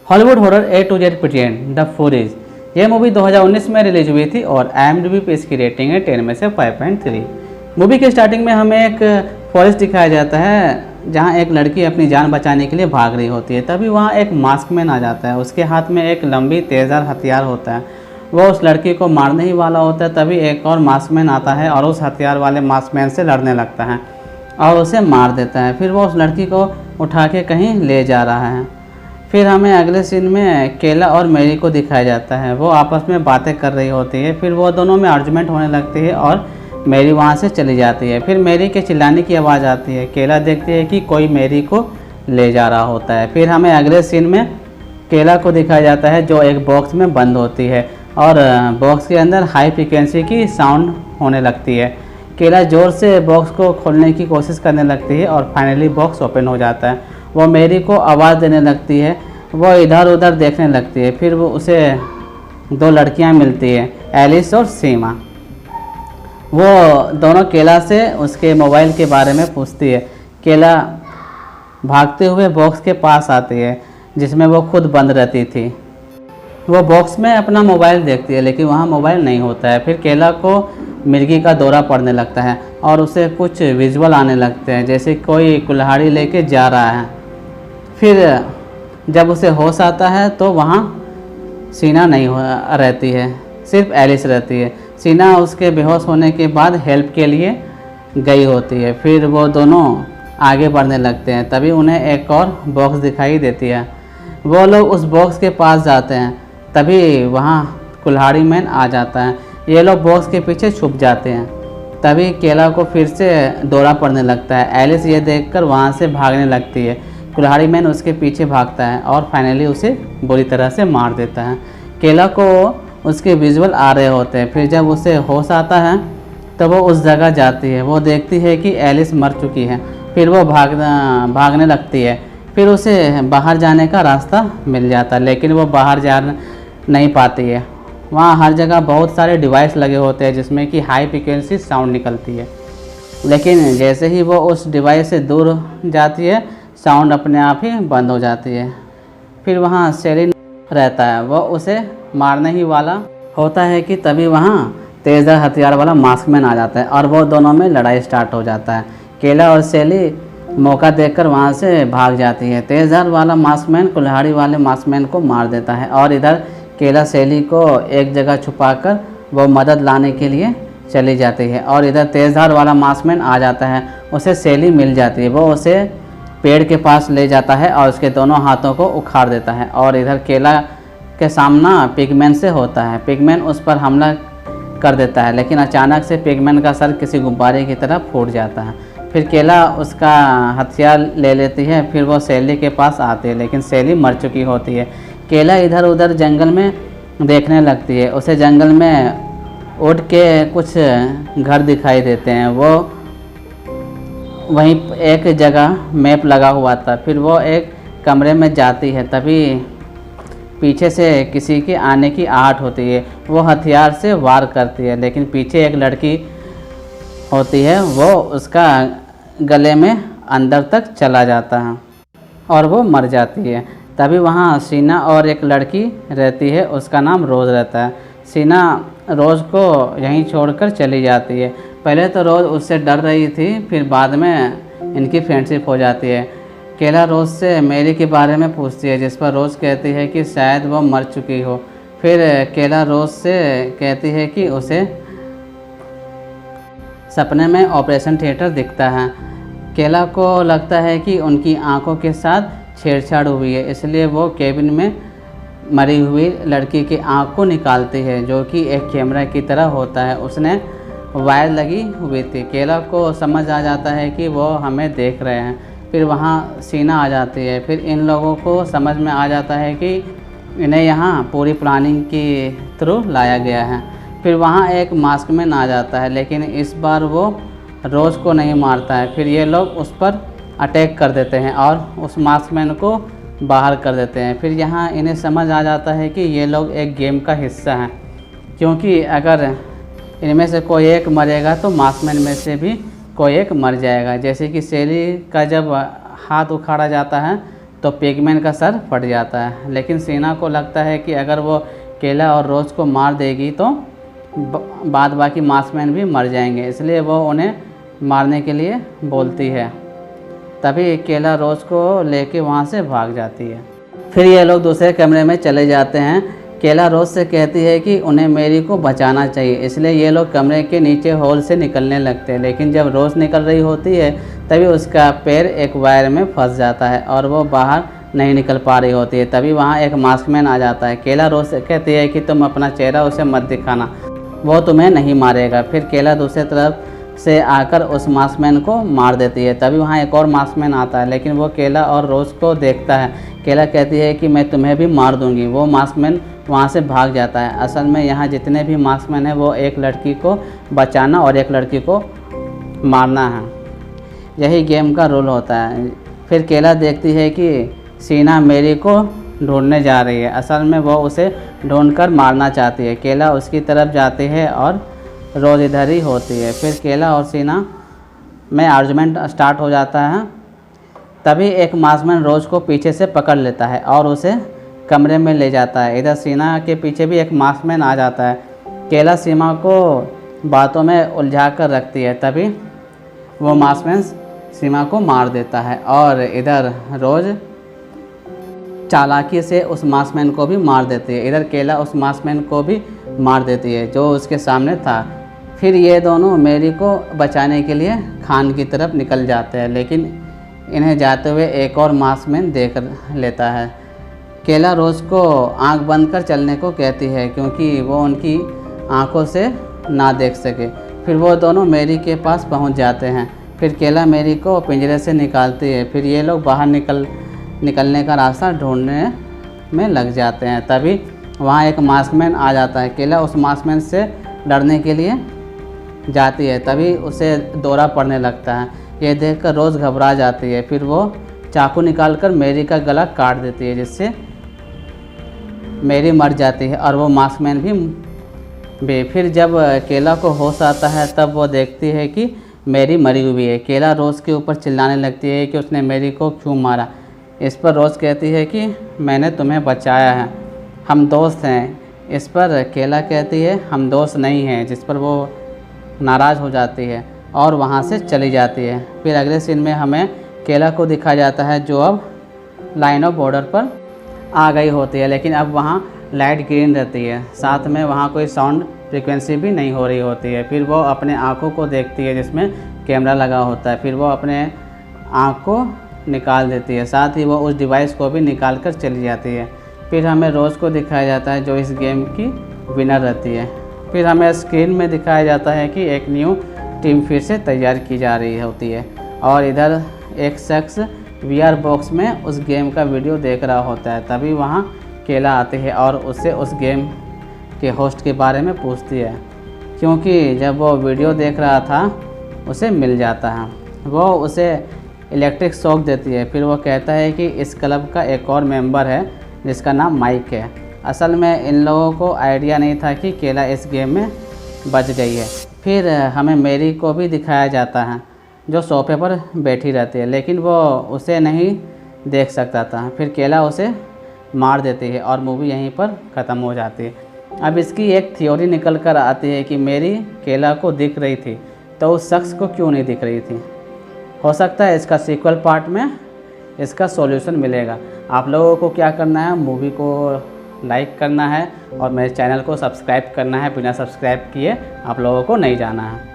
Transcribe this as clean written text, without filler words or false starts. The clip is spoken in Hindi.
Hollywood horror A to Z present the Furies. ये मूवी 2019 में रिलीज हुई थी और IMDb पे इसकी रेटिंग है 10 में से 5.3। मूवी के स्टार्टिंग में हमें एक फॉरेस्ट दिखाया जाता है जहाँ एक लड़की अपनी जान बचाने के लिए भाग रही होती है। तभी वहाँ एक मास्कमैन आ जाता है। उसके हाथ में एक लंबी तेज़धार हथियार होता है। वो उस लड़की को मारने ही वाला होता है। तभी एक और मास्कमैन आता है और उस हथियार वाले मास्कमैन से लड़ने लगता है और उसे मार देता है। फिर वो उस लड़की को उठा के कहीं ले जा रहा है। फिर हमें अगले सीन में केला और मैरी को दिखाया जाता है। वो आपस में बातें कर रही होती है। फिर वो दोनों में आर्गुमेंट होने लगती है और मैरी वहाँ से चली जाती है। फिर मैरी के चिल्लाने की आवाज़ आती है। केला देखती है कि कोई मैरी को ले जा रहा होता है। फिर हमें अगले सीन में केला को दिखाया जाता है जो एक बॉक्स में बंद होती है और बॉक्स के अंदर हाई फ्रिक्वेंसी की साउंड होने लगती है। केला ज़ोर से बॉक्स को खोलने की कोशिश करने लगती है और फाइनली बॉक्स ओपन हो जाता है। वो मैरी को आवाज़ देने लगती है। वो इधर उधर देखने लगती है। फिर वो उसे दो लड़कियां मिलती है, एलिस और सीमा। वो दोनों केला से उसके मोबाइल के बारे में पूछती है। केला भागते हुए बॉक्स के पास आती है जिसमें वो खुद बंद रहती थी। वो बॉक्स में अपना मोबाइल देखती है लेकिन वहाँ मोबाइल नहीं होता है। फिर केला को मिर्गी का दौरा पड़ने लगता है और उसे कुछ विजुअल आने लगते हैं जैसे कोई कुल्हाड़ी लेके जा रहा है। फिर जब उसे होश आता है तो वहाँ सीना नहीं रहती है, सिर्फ एलिस रहती है। सीना उसके बेहोश होने के बाद हेल्प के लिए गई होती है। फिर वो दोनों आगे बढ़ने लगते हैं। तभी उन्हें एक और बॉक्स दिखाई देती है। वो लोग उस बॉक्स के पास जाते हैं। तभी वहाँ कुल्हाड़ी मैन आ जाता है। ये लोग बॉक्स के पीछे छुप जाते हैं। तभी केला को फिर से दौरा पड़ने लगता है। एलिस ये देखकर वहाँ से भागने लगती है। कुल्हाड़ी मैन उसके पीछे भागता है और फाइनली उसे बुरी तरह से मार देता है। केला को उसके विजुअल आ रहे होते हैं। फिर जब उसे होश आता है तो वो उस जगह जाती है। वो देखती है कि एलिस मर चुकी है। फिर वो भागने लगती है। फिर उसे बाहर जाने का रास्ता मिल जाता है लेकिन वो बाहर जा नहीं पाती है। वहाँ हर जगह बहुत सारे डिवाइस लगे होते हैं जिसमें कि हाई फ्रिक्वेंसी साउंड निकलती है। लेकिन जैसे ही वो उस डिवाइस से दूर जाती है साउंड अपने आप ही बंद हो जाती है। फिर वहाँ सेलिन रहता है। वो उसे मारने ही वाला होता है कि तभी वहाँ तेज़धार हथियार वाला मास्कमैन आ जाता है और वो दोनों में लड़ाई स्टार्ट हो जाता है। केला और सेली मौका देखकर वहाँ से भाग जाती है। तेज़धार वाला मास्कमैन कुल्हाड़ी वाले मास्कमैन को मार देता है और इधर केला सेली को एक जगह छुपाकर वो मदद लाने के लिए चली जाती है और इधर तेज़धार वाला मास्कमैन आ जाता है। उसे सेली मिल जाती है। वो उसे पेड़ के पास ले जाता है और उसके दोनों हाथों को उखाड़ देता है और इधर केला के सामना पिगमैन से होता है। पिगमैन उस पर हमला कर देता है लेकिन अचानक से पिगमैन का सर किसी गुब्बारे की तरह फूट जाता है। फिर केला उसका हथियार ले लेती है। फिर वो सेली के पास आती है लेकिन सेली मर चुकी होती है। केला इधर उधर जंगल में देखने लगती है। उसे जंगल में उड़ के कुछ घर दिखाई देते हैं। वो वहीं एक जगह मैप लगा हुआ था। फिर वो एक कमरे में जाती है। तभी पीछे से किसी के आने की आहट होती है। वो हथियार से वार करती है लेकिन पीछे एक लड़की होती है। वो उसका गले में अंदर तक चला जाता है और वो मर जाती है। तभी वहाँ सीना और एक लड़की रहती है। उसका नाम रोज़ रहता है। सीना रोज़ को यहीं छोड़कर चली जाती है। पहले तो रोज़ उससे डर रही थी फिर बाद में इनकी फ्रेंडशिप हो जाती है। केला रोज़ से मैरी के बारे में पूछती है जिस पर रोज़ कहती है कि शायद वो मर चुकी हो। फिर केला रोज़ से कहती है कि उसे सपने में ऑपरेशन थिएटर दिखता है। केला को लगता है कि उनकी आंखों के साथ छेड़छाड़ हुई है इसलिए वो केबिन में मरी हुई लड़की की आंख को निकालती है जो कि एक कैमरा की तरह होता है। उसने वायर लगी हुई थी। केला को समझ आ जाता है कि वो हमें देख रहे हैं। फिर वहाँ सीना आ जाती है। फिर इन लोगों को समझ में आ जाता है कि इन्हें यहाँ पूरी प्लानिंग के थ्रू लाया गया है। फिर वहाँ एक मास्कमैन आ जाता है लेकिन इस बार वो रोज़ को नहीं मारता है। फिर ये लोग उस पर अटैक कर देते हैं और उस मास्कमैन को बाहर कर देते हैं। फिर यहाँ इन्हें समझ आ जाता है कि ये लोग एक गेम का हिस्सा हैं क्योंकि अगर इनमें से कोई एक मरेगा तो मास्कमैन में से भी कोई एक मर जाएगा। जैसे कि सेली का जब हाथ उखाड़ा जाता है तो पिगमैन का सर फट जाता है। लेकिन सीना को लगता है कि अगर वो केला और रोज़ को मार देगी तो बाद बाकी मार्क्समैन भी मर जाएंगे, इसलिए वो उन्हें मारने के लिए बोलती है। तभी केला रोज़ को लेके वहाँ से भाग जाती है। फिर ये लोग दूसरे कमरे में चले जाते हैं। केला रोज़ से कहती है कि उन्हें मेरी को बचाना चाहिए, इसलिए ये लोग कमरे के नीचे होल से निकलने लगते हैं। लेकिन जब रोज़ निकल रही होती है तभी उसका पैर एक वायर में फंस जाता है और वो बाहर नहीं निकल पा रही होती है। तभी वहाँ एक मास्कमैन आ जाता है। केला रोज़ से कहती है कि तुम अपना चेहरा उसे मत दिखाना, वो तुम्हें नहीं मारेगा। फिर केला दूसरी तरफ से आकर उस मास्कमैन को मार देती है। तभी वहाँ एक और मास्कमैन आता है, लेकिन वो केला और रोज़ को देखता है। केला कहती है कि मैं तुम्हें भी मार दूंगी। वो मास्कमैन वहाँ से भाग जाता है। असल में यहाँ जितने भी मास्कमैन हैं वो एक लड़की को बचाना और एक लड़की को मारना है, यही गेम का रूल होता है। फिर केला देखती है कि सीना मेरी को ढूंढने जा रही है। असल में वो उसे ढूंढकर मारना चाहती है। केला उसकी तरफ जाती है और रोज़ इधर ही होती है। फिर केला और सीना में आर्गुमेंट स्टार्ट हो जाता है। तभी एक मास्कमैन रोज़ को पीछे से पकड़ लेता है और उसे कमरे में ले जाता है। इधर सीना के पीछे भी एक मास्कमैन आ जाता है। केला सीमा को बातों में उलझा कर रखती है। तभी वो मास्कमैन सीमा को मार देता है और इधर रोज़ चालाकी से उस मास्कमैन को भी मार देती है। इधर केला उस मास्कमैन को भी मार देती है जो उसके सामने था। फिर ये दोनों मेरी को बचाने के लिए खान की तरफ निकल जाते हैं, लेकिन इन्हें जाते हुए एक और मास्कमैन देख लेता है। केला रोज़ को आंख बंद कर चलने को कहती है क्योंकि वो उनकी आंखों से ना देख सके। फिर वो दोनों मेरी के पास पहुंच जाते हैं। फिर केला मेरी को पिंजरे से निकालती है। फिर ये लोग बाहर निकलने का रास्ता ढूंढने में लग जाते हैं। तभी वहाँ एक मास्कमैन आ जाता है। केला उस मास्कमैन से लड़ने के लिए जाती है, तभी उसे दौरा पड़ने लगता है। ये देखकर रोज़ घबरा जाती है। फिर वो चाकू निकालकर मेरी का गला काट देती है, जिससे मेरी मर जाती है और वो मास्कमैन भी। फिर जब केला को होश आता है तब वो देखती है कि मेरी मरी हुई है। केला रोज़ के ऊपर चिल्लाने लगती है कि उसने मेरी को क्यों मारा। इस पर रोज़ कहती है कि मैंने तुम्हें बचाया है, हम दोस्त हैं। इस पर केला कहती है हम दोस्त नहीं हैं, जिस पर वो नाराज़ हो जाती है और वहाँ से चली जाती है। फिर अगले सीन में हमें केला को दिखाया जाता है जो अब लाइन ऑफ बॉर्डर पर आ गई होती है, लेकिन अब वहाँ लाइट ग्रीन रहती है, साथ में वहाँ कोई साउंड फ्रीक्वेंसी भी नहीं हो रही होती है। फिर वो अपने आँखों को देखती है जिसमें कैमरा लगा होता है। फिर वो अपने आँख को निकाल देती है, साथ ही वो उस डिवाइस को भी निकाल कर चली जाती है। फिर हमें रोज़ को दिखाया जाता है जो इस गेम की विनर रहती है। फिर हमें स्क्रीन में दिखाया जाता है कि एक न्यू टीम फिर से तैयार की जा रही होती है और इधर एक शख्स VR बॉक्स में उस गेम का वीडियो देख रहा होता है। तभी वहाँ केला आती है और उससे उस गेम के होस्ट के बारे में पूछती है, क्योंकि जब वो वीडियो देख रहा था उसे मिल जाता है। वो उसे इलेक्ट्रिक शॉक देती है। फिर वो कहता है कि इस क्लब का एक और मेंबर है जिसका नाम माइक है। असल में इन लोगों को आइडिया नहीं था कि केला इस गेम में बच गई है। फिर हमें मेरी को भी दिखाया जाता है जो सोफे पर बैठी रहती है, लेकिन वो उसे नहीं देख सकता था। फिर केला उसे मार देती है और मूवी यहीं पर ख़त्म हो जाती है। अब इसकी एक थ्योरी निकल कर आती है कि मेरी केला को दिख रही थी तो उस शख्स को क्यों नहीं दिख रही थी। हो सकता है इसका सीक्वल पार्ट में इसका सॉल्यूशन मिलेगा। आप लोगों को क्या करना है, मूवी को लाइक करना है और मेरे चैनल को सब्सक्राइब करना है। बिना सब्सक्राइब किए आप लोगों को नहीं जाना है।